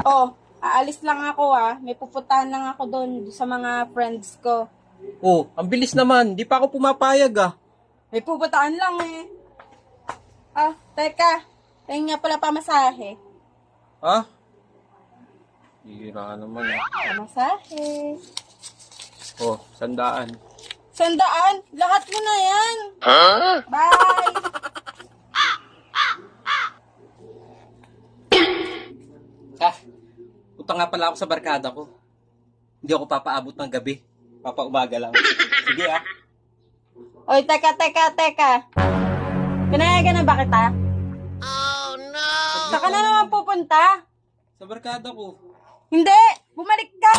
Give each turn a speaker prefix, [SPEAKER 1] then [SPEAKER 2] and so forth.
[SPEAKER 1] Oh, aalis lang ako May pupuntahan lang ako doon sa mga friends ko.
[SPEAKER 2] Oh, ang bilis naman. Di pa ako pumapayag ah.
[SPEAKER 1] May pupuntahan lang Teka. Tingin nga pala pamasahe.
[SPEAKER 2] Ha? Hira naman ah.
[SPEAKER 1] Pamasahe.
[SPEAKER 2] Oh, 100.
[SPEAKER 1] 100? Lahat mo na yan. Huh? Bye!
[SPEAKER 2] Punta nga pala ako sa barkada ko. Hindi ako papaabot ng gabi. Papaumaga lang. Sige ah.
[SPEAKER 1] Oy, teka. Pinayagan na ba kita? Saka na naman pupunta?
[SPEAKER 2] Sa barkada ko.
[SPEAKER 1] Hindi! Bumalik ka!